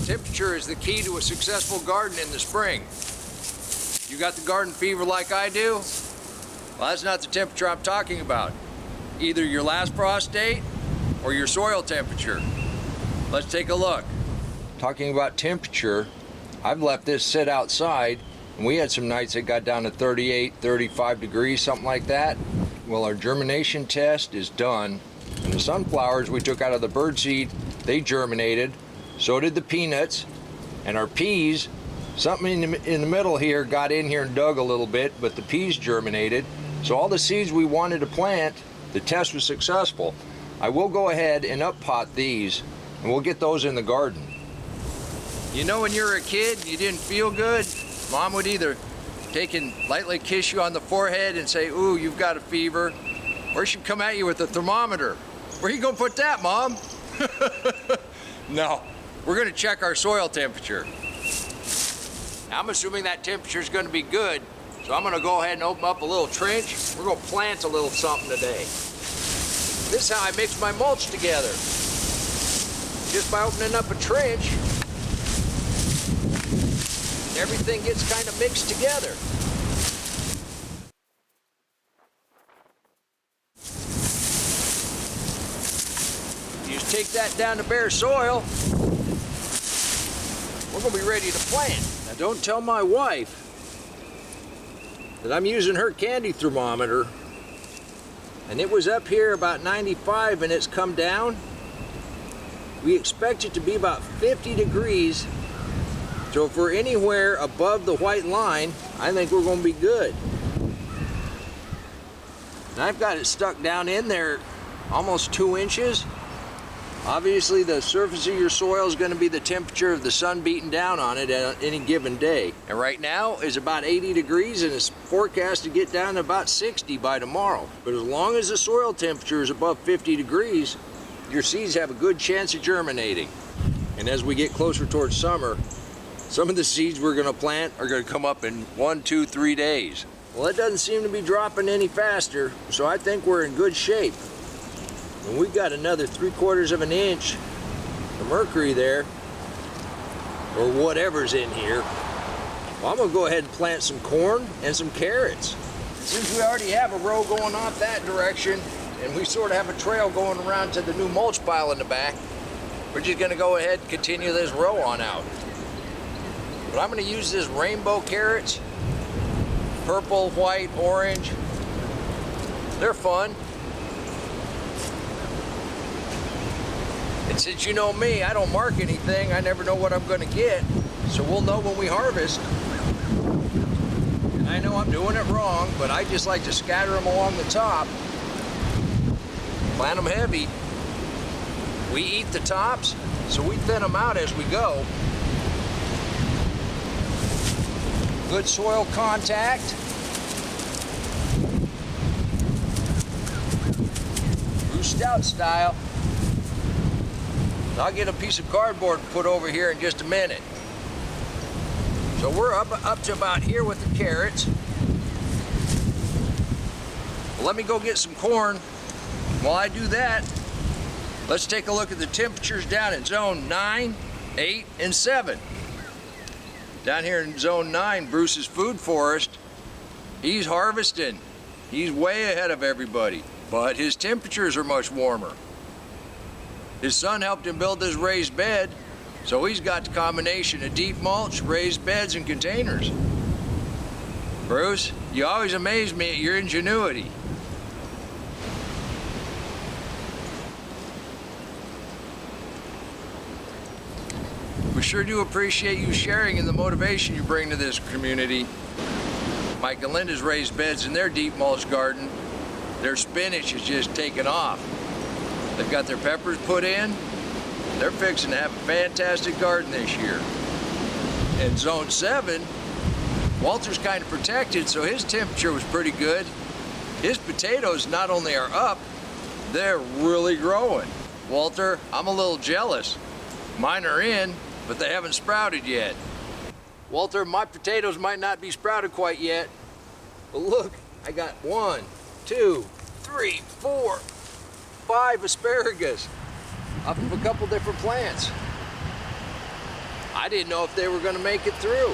Temperature is the key to a successful garden in the spring. You got the garden fever like I do? Well, that's not the temperature I'm talking about. Either your last frost date or your soil temperature. Let's take a look. Talking about temperature, I've left this sit outside, and we had some nights that got down to 38, 35 degrees, something like that. Well, our germination test is done, and the sunflowers we took out of the birdseed, they germinated. So did the peanuts, and our peas, something in the middle here got in here and dug a little bit, but the peas germinated. So all the seeds we wanted to plant, the test was successful. I will go ahead and up pot these, and we'll get those in the garden. You know, when you were a kid and you didn't feel good, Mom would either take and lightly kiss you on the forehead and say, "Ooh, you've got a fever," or she'd come at you with a thermometer. Where you gonna put that, Mom? No. We're going to check our soil temperature. I'm assuming that temperature is going to be good, so I'm going to go ahead and open up a little trench. We're going to plant a little something today. This is how I mix my mulch together. Just by opening up a trench, everything gets kind of mixed together. You just take that down to bare soil. We're going to be ready to plant. Now don't tell my wife that I'm using her candy thermometer, and it was up here about 95 and it's come down. We expect it to be about 50 degrees, so if we're anywhere above the white line, I think we're going to be good. And I've got it stuck down in there almost 2 inches. Obviously, the surface of your soil is going to be the temperature of the sun beating down on it at any given day. And right now is about 80 degrees, and it's forecast to get down to about 60 by tomorrow. But as long as the soil temperature is above 50 degrees, your seeds have a good chance of germinating. And as we get closer towards summer, some of the seeds we're going to plant are going to come up in 1, 2, 3 days. Well, it doesn't seem to be dropping any faster, so I think we're in good shape. And we've got another 3/4 of an inch of mercury there, or whatever's in here. Well, I'm gonna go ahead and plant some corn and some carrots. Since we already have a row going off that direction, and we sort of have a trail going around to the new mulch pile in the back, we're just gonna go ahead and continue this row on out. But I'm gonna use this rainbow carrots, purple, white, orange. They're fun. And since you know me, I don't mark anything. I never know what I'm going to get. So we'll know when we harvest. And I know I'm doing it wrong, but I just like to scatter them along the top. Plant them heavy. We eat the tops, so we thin them out as we go. Good soil contact. Blue Stout style. I'll get a piece of cardboard put over here in just a minute. So we're up to about here with the carrots. Well, let me go get some corn. While I do that, let's take a look at the temperatures down in zone 9, 8, and 7. Down here in zone 9, Bruce's food forest, he's harvesting. He's way ahead of everybody, but his temperatures are much warmer. His son helped him build this raised bed, so he's got the combination of deep mulch, raised beds, and containers. Bruce, you always amaze me at your ingenuity. We sure do appreciate you sharing in the motivation you bring to this community. Mike and Linda's raised beds in their deep mulch garden. Their spinach is just taken off. They've got their peppers put in. They're fixing to have a fantastic garden this year. In zone 7, Walter's kind of protected, so his temperature was pretty good. His potatoes not only are up, they're really growing. Walter, I'm a little jealous. Mine are in, but they haven't sprouted yet. Walter, my potatoes might not be sprouted quite yet, but look, I got 1, 2, 3, 4, 5 asparagus off of a couple different plants. I didn't know if they were going to make it through.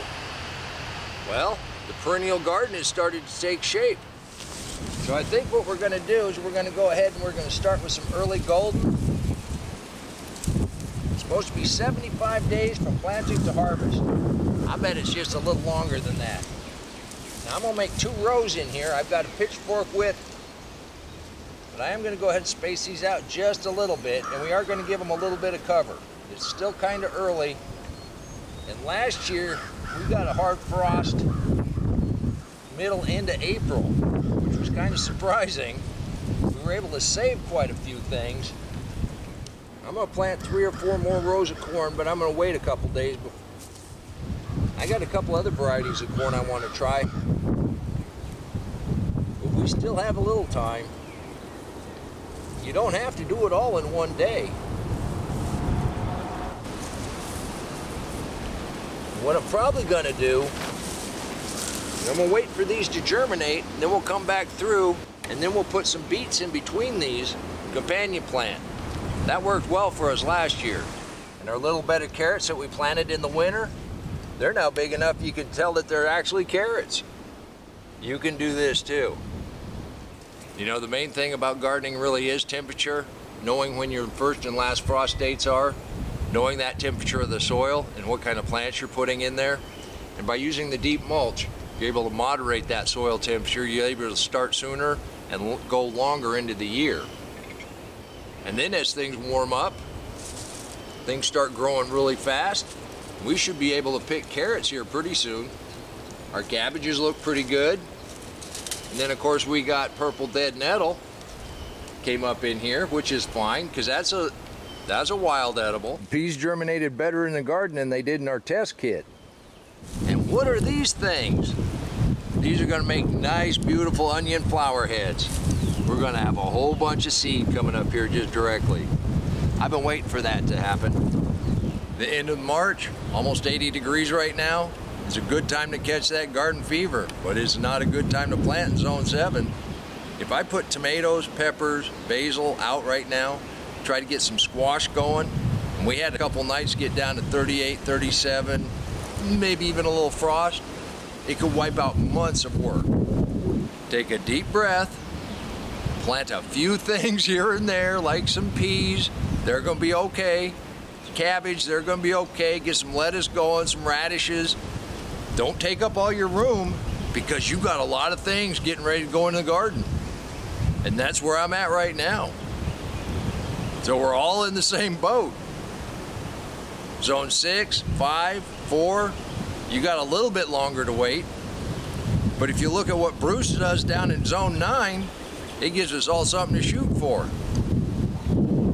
Well, the perennial garden has started to take shape. So I think what we're going to do is we're going to go ahead and we're going to start with some early golden. It's supposed to be 75 days from planting to harvest. I bet it's just a little longer than that. Now I'm going to make 2 rows in here. I've got a pitchfork width, but I am going to go ahead and space these out just a little bit, and we are going to give them a little bit of cover. It's still kind of early, and last year we got a hard frost middle into April, which was kind of surprising. We were able to save quite a few things. I'm going to plant 3 or 4 more rows of corn, but I'm going to wait a couple days before. I got a couple other varieties of corn I want to try, but we still have a little time. You don't have to do it all in one day. What I'm probably going to do, I'm going to wait for these to germinate, and then we'll come back through, and then we'll put some beets in between these, companion plant. That worked well for us last year. And our little bed of carrots that we planted in the winter, they're now big enough you can tell that they're actually carrots. You can do this too. You know, the main thing about gardening really is temperature, knowing when your first and last frost dates are, knowing that temperature of the soil and what kind of plants you're putting in there. And by using the deep mulch, you're able to moderate that soil temperature. You're able to start sooner and go longer into the year. And then as things warm up, things start growing really fast. We should be able to pick carrots here pretty soon. Our cabbages look pretty good. And then of course we got purple dead nettle came up in here, which is fine because that's a wild edible. Peas germinated better in the garden than they did in our test kit. And what are these things? These are going to make nice, beautiful onion flower heads. We're going to have a whole bunch of seed coming up here just directly. I've been waiting for that to happen. The end of March, almost 80 degrees right now. It's a good time to catch that garden fever, but it's not a good time to plant in zone 7. If I put tomatoes, peppers, basil out right now, try to get some squash going, and we had a couple nights get down to 38, 37, maybe even a little frost, it could wipe out months of work. Take a deep breath, plant a few things here and there, like some peas, they're gonna be okay. Cabbage, they're gonna be okay. Get some lettuce going, some radishes. Don't take up all your room because you got a lot of things getting ready to go in the garden. And that's where I'm at right now. So we're all in the same boat. Zone 6, 5, 4, you got a little bit longer to wait. But if you look at what Bruce does down in zone 9, it gives us all something to shoot for.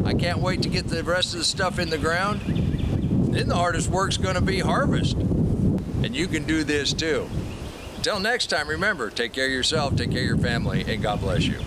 I can't wait to get the rest of the stuff in the ground. Then the hardest work's gonna be harvest. And you can do this too. Until next time, remember, take care of yourself, take care of your family, and God bless you.